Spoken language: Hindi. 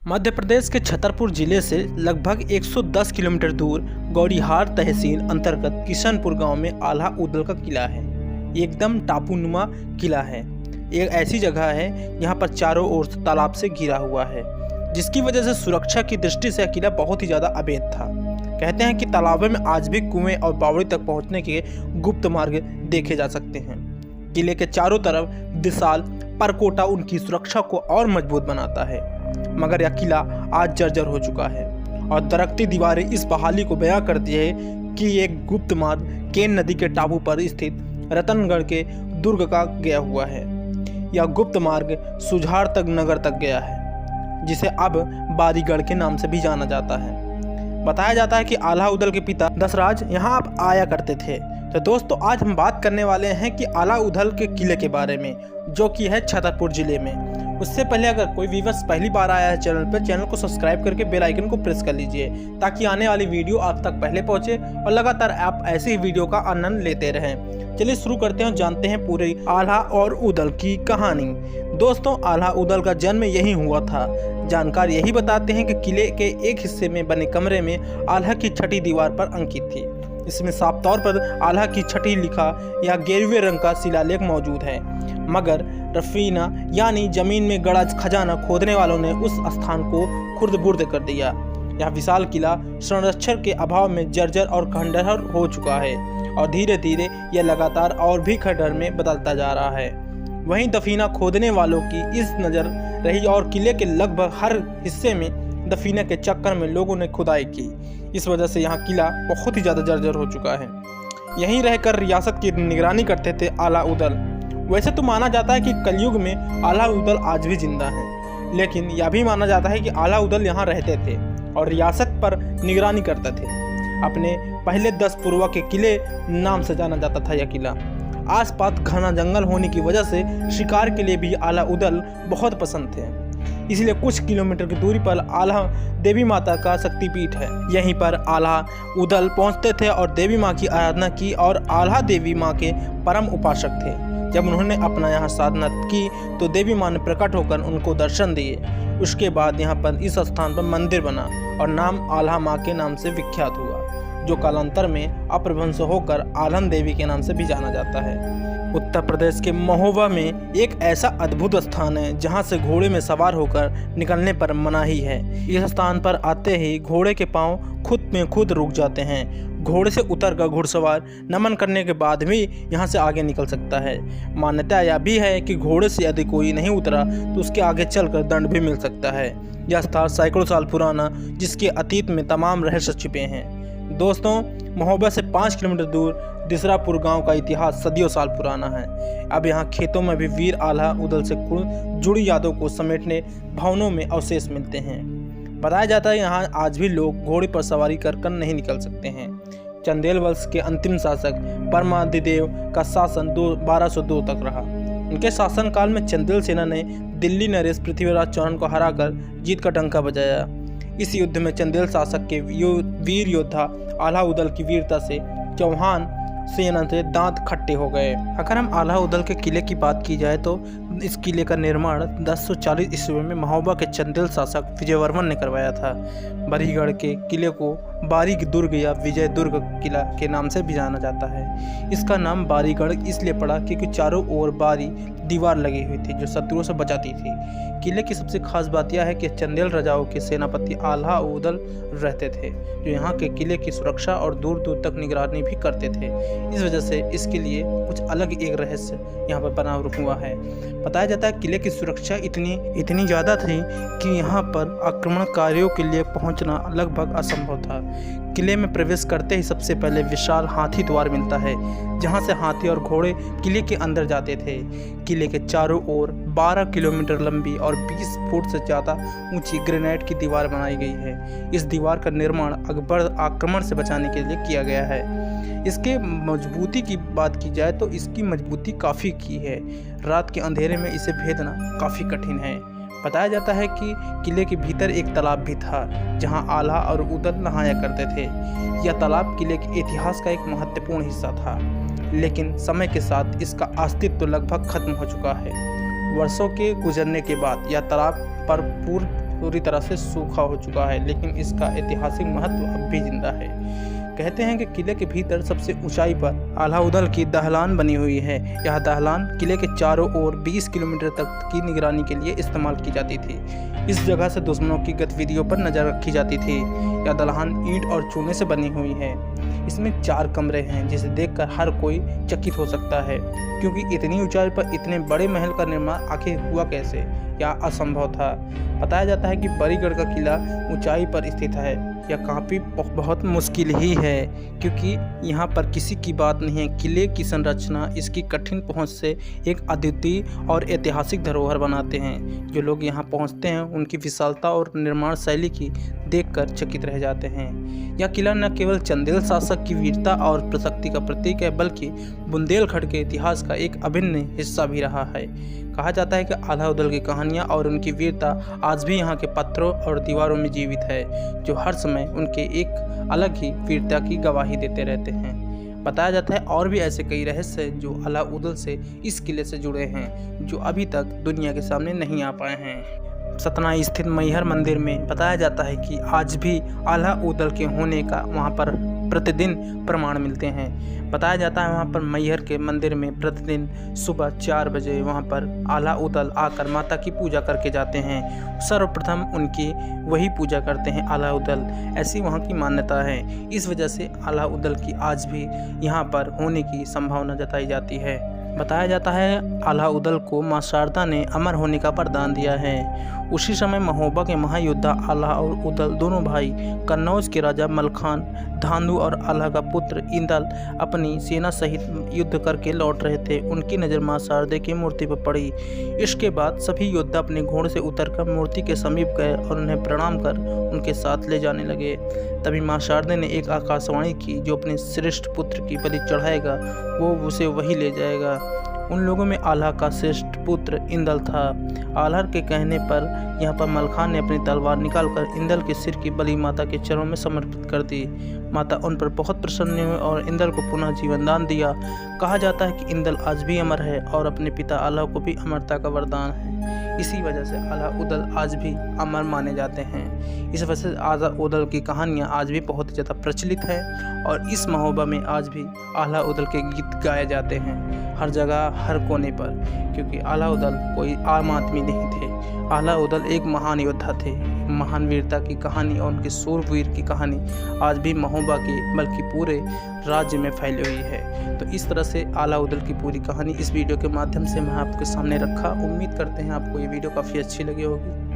मध्य प्रदेश के छतरपुर जिले से लगभग 110 किलोमीटर दूर गौरीहार तहसील अंतर्गत किशनपुर गांव में आल्हा उदल का किला है। ये एकदम टापूनुमा किला है। एक ऐसी जगह है यहाँ पर चारों ओर से तालाब से घिरा हुआ है, जिसकी वजह से सुरक्षा की दृष्टि से किला बहुत ही ज़्यादा अवैध था। कहते हैं कि तालाबों में आज भी कुएं और बावड़ी तक पहुँचने के गुप्त मार्ग देखे जा सकते हैं। किले के चारों तरफ विशाल परकोटा उनकी सुरक्षा को और मजबूत बनाता है, मगर यह किला आज जर्जर हो चुका है और दरकती दीवारें इस बहाली को बयां करती है कि एक गुप्त मार्ग केन नदी के टापू पर स्थित रतनगढ़ के दुर्ग का गया हुआ है। यह गुप्त मार्ग सुझार तक नगर तक गया है, जिसे अब बारीगढ़ के नाम से भी जाना जाता है। बताया जाता है कि आल्हा उदल के पिता दशराज यहाँ अब आया करते थे। तो दोस्तों, आज हम बात करने वाले हैं कि आल्हा उदल के किले के बारे में, जो कि है छतरपुर जिले में। उससे पहले अगर कोई व्यूअर्स पहली बार आया है चैनल को सब्सक्राइब करके बेल आइकन को प्रेस कर लीजिए, ताकि आने वाली वीडियो आप तक पहले पहुंचे और लगातार आप ऐसी वीडियो का आनंद लेते रहें। चलिए शुरू करते हैं और जानते हैं पूरी आल्हा और उदल की कहानी। दोस्तों, आल्हा उदल का जन्म यहीं हुआ था। जानकार यही बताते हैं कि किले के एक हिस्से में बने कमरे में आल्हा की छठी दीवार पर अंकित थी। इसमें साफ तौर पर आल्हा की छठी लिखा या गेरुए रंग का शिलालेख मौजूद है, मगर रफीना यानी जमीन में गड़ा खजाना खोदने वालों ने उस स्थान को खुर्द-बुर्द कर दिया। यह विशाल किला संरक्षण के अभाव में जर्जर और खंडहर हो चुका है और धीरे धीरे यह लगातार और भी खंडहर में बदलता जा रहा है। वहीं दफीना खोदने वालों की इस नज़र रही और किले के लगभग हर हिस्से में दफीना के चक्कर में लोगों ने खुदाई की। इस वजह से यहाँ किला बहुत ही ज़्यादा जर्जर हो चुका है। यहीं रहकर रियासत की निगरानी करते थे आल्हा उदल। वैसे तो माना जाता है कि कलयुग में आल्हा उदल आज भी जिंदा है, लेकिन यह भी माना जाता है कि आल्हा उदल यहाँ रहते थे और रियासत पर निगरानी करते थे। अपने पहले 10 पूर्वा के किले नाम से जाना जाता था यह किला। आसपास घना जंगल होने की वजह से शिकार के लिए भी आल्हा उदल बहुत पसंद थे। इसलिए कुछ किलोमीटर की दूरी पर आल्हा देवी माता का शक्तिपीठ है। यहीं पर आल्हा उदल पहुंचते थे और देवी माँ की आराधना की और आल्हा देवी माँ के परम उपासक थे। जब उन्होंने अपना यहाँ साधना की तो देवी माँ ने प्रकट होकर उनको दर्शन दिए। उसके बाद यहाँ पर इस स्थान पर मंदिर बना और नाम आल्हा माँ के नाम से विख्यात हुआ, जो कालांतर में अपभ्रंश होकर आल्हन देवी के नाम से भी जाना जाता है। उत्तर प्रदेश के महोबा में एक ऐसा अद्भुत स्थान है जहां से घोड़े में सवार होकर निकलने पर मनाही है। इस स्थान पर आते ही घोड़े के पांव खुद में खुद रुक जाते हैं। घोड़े से उतरकर घुड़सवार नमन करने के बाद भी यहां से आगे निकल सकता है। मान्यता यह भी है कि घोड़े से यदि कोई नहीं उतरा तो उसके आगे चलकर दंड भी मिल सकता है। यह स्थान सैकड़ों साल पुराना, जिसके अतीत में तमाम रहस्य छिपे हैं। दोस्तों, महोबा से 5 किलोमीटर दूर दिसरापुर गांव का इतिहास सदियों साल पुराना है। अब यहां खेतों में भी वीर आल्हा उदल से जुड़ी यादों को समेटने भवनों में अवशेष मिलते हैं। बताया जाता है यहां आज भी लोग घोड़े पर सवारी कर नहीं निकल सकते हैं। चंदेल वंश के अंतिम शासक परमादिदेव का शासन 1202 तक रहा। उनके शासनकाल में चंदेल सेना ने दिल्ली नरेश पृथ्वीराज चौहान को हराकर जीत का डंका बजाया। इस युद्ध में चंदेल शासक के वीर योद्धा आल्हा उदल की वीरता से चौहान सेना से दांत खट्टे हो गए। अगर हम आल्हा उदल के किले की बात की जाए तो इस किले का निर्माण 1040 ईस्वी में महोबा के चंदेल शासक विजयवर्मन ने करवाया था। बारीगढ़ के किले को बारीक दुर्ग या विजय दुर्ग किला के नाम से भी जाना जाता है। इसका नाम बारीगढ़ इसलिए पड़ा क्योंकि चारों ओर बारी दीवार लगी हुई थी जो शत्रुओं से बचाती थी। किले की सबसे खास बात यह है कि चंदेल राजाओं के सेनापति आल्हा उदल रहते थे, जो यहाँ के किले की सुरक्षा और दूर दूर तक निगरानी भी करते थे। इस वजह से इसके लिए कुछ अलग एक रहस्य यहाँ पर बना हुआ है। बताया जाता है किले की सुरक्षा इतनी ज़्यादा थी कि यहाँ पर आक्रमणकारियों के लिए पहुँचना लगभग असंभव था। किले में प्रवेश करते ही सबसे पहले विशाल हाथी द्वार मिलता है, जहाँ से हाथी और घोड़े किले के अंदर जाते थे। किले के चारों ओर 12 किलोमीटर लंबी और 20 फुट से ज़्यादा ऊंची ग्रेनाइट की दीवार बनाई गई है। इस दीवार का निर्माण अकबर आक्रमण से बचाने के लिए किया गया है। इसके मजबूती की बात की जाए तो इसकी मजबूती काफ़ी की है। रात के अंधेरे में इसे भेदना काफ़ी कठिन है। बताया जाता है कि किले के भीतर एक तालाब भी था, जहां आल्हा और उदल नहाया करते थे। यह तालाब किले के इतिहास का एक महत्वपूर्ण हिस्सा था, लेकिन समय के साथ इसका अस्तित्व लगभग खत्म हो चुका है। वर्षों के गुजरने के बाद यह तालाब पर पूरी तरह से सूखा हो चुका है, लेकिन इसका ऐतिहासिक महत्व अब भी जिंदा है। कहते हैं कि किले के भीतर सबसे ऊंचाई पर आला उदल की दहलान बनी हुई है। यह दहलान किले के चारों ओर 20 किलोमीटर तक की निगरानी के लिए इस्तेमाल की जाती थी। इस जगह से दुश्मनों की गतिविधियों पर नजर रखी जाती थी। यह दहलान ईंट और चूने से बनी हुई है। इसमें 4 कमरे हैं, जिसे देखकर हर कोई चकित हो सकता है, क्योंकि इतनी ऊंचाई पर इतने बड़े महल का निर्माण आखिर हुआ कैसे, या असंभव था। बताया जाता है कि बरीगढ़ का किला ऊंचाई पर स्थित है। यह काफ़ी बहुत मुश्किल ही है, क्योंकि यहाँ पर किसी की बात नहीं है। किले की संरचना इसकी कठिन पहुँच से एक अद्वितीय और ऐतिहासिक धरोहर बनाते हैं। जो लोग यहाँ पहुँचते हैं उनकी विशालता और निर्माण शैली की देखकर चकित रह जाते हैं। यह किला न केवल चंदेल शासक की वीरता और प्रशक्ति का प्रतीक है, बल्कि बुंदेलखंड के इतिहास का एक अभिन्न हिस्सा भी रहा है। कहा जाता है कि आला उदल की कहानियाँ और उनकी वीरता आज भी यहाँ के पत्थरों और दीवारों में जीवित है, जो हर समय उनके एक अलग ही वीरता की गवाही देते रहते हैं। बताया जाता है और भी ऐसे कई रहस्य हैं जो आला उदल से, इस किले से जुड़े हैं, जो अभी तक दुनिया के सामने नहीं आ पाए हैं। सतना स्थित मैहर मंदिर में बताया जाता है कि आज भी आला उदल के होने का वहाँ पर प्रतिदिन प्रमाण मिलते हैं। बताया जाता है वहाँ पर मैहर के मंदिर में प्रतिदिन सुबह 4 बजे वहाँ पर आला उदल आकर माता की पूजा करके जाते हैं। सर्वप्रथम उनकी वही पूजा करते हैं आला उदल, ऐसी वहाँ की मान्यता है। इस वजह से आला उदल की आज भी यहाँ पर होने की संभावना जताई जाती है। बताया जाता है आला उदल को मां शारदा ने अमर होने का वरदान दिया है। उसी समय महोबा के महायोद्धा आला और उदल दोनों भाई कन्नौज के राजा मलखान धांधु और आला का पुत्र इंदल अपनी सेना सहित युद्ध करके लौट रहे थे। उनकी नज़र मां शारदा की मूर्ति पर पड़ी। इसके बाद सभी योद्धा अपने घोड़े से उतरकर मूर्ति के समीप गए और उन्हें प्रणाम कर उनके साथ ले जाने लगे। तभी मां शारदा ने एक आकाशवाणी की, जो अपने श्रेष्ठ पुत्र की बलि चढ़ाएगा वो उसे वही ले जाएगा। उन लोगों में आला का श्रेष्ठ पुत्र इंदल था। आला के कहने पर यहाँ पर मलखान ने अपनी तलवार निकालकर इंदल के सिर की बलि माता के चरणों में समर्पित कर दी। माता उन पर बहुत प्रसन्न हुई और इंदल को पुनः जीवन दान दिया। कहा जाता है कि इंदल आज भी अमर है और अपने पिता आला को भी अमरता का वरदान है। इसी वजह से आला उदल आज भी अमर माने जाते हैं। इस वजह से आला उदल की कहानियाँ आज भी बहुत ज़्यादा प्रचलित है और इस महोबा में आज भी आला उदल के गीत गाए जाते हैं हर जगह, हर कोने पर, क्योंकि आला उदल कोई आम आदमी नहीं थे। आला उदल एक महान योद्धा थे। महान वीरता की कहानी और उनके सूरवीर की कहानी आज भी महोबा की बल्कि पूरे राज्य में फैली हुई है। तो इस तरह से आला उदल की पूरी कहानी इस वीडियो के माध्यम से मैं आपके सामने रखा। उम्मीद करते हैं आपको ये वीडियो काफ़ी अच्छी लगी होगी।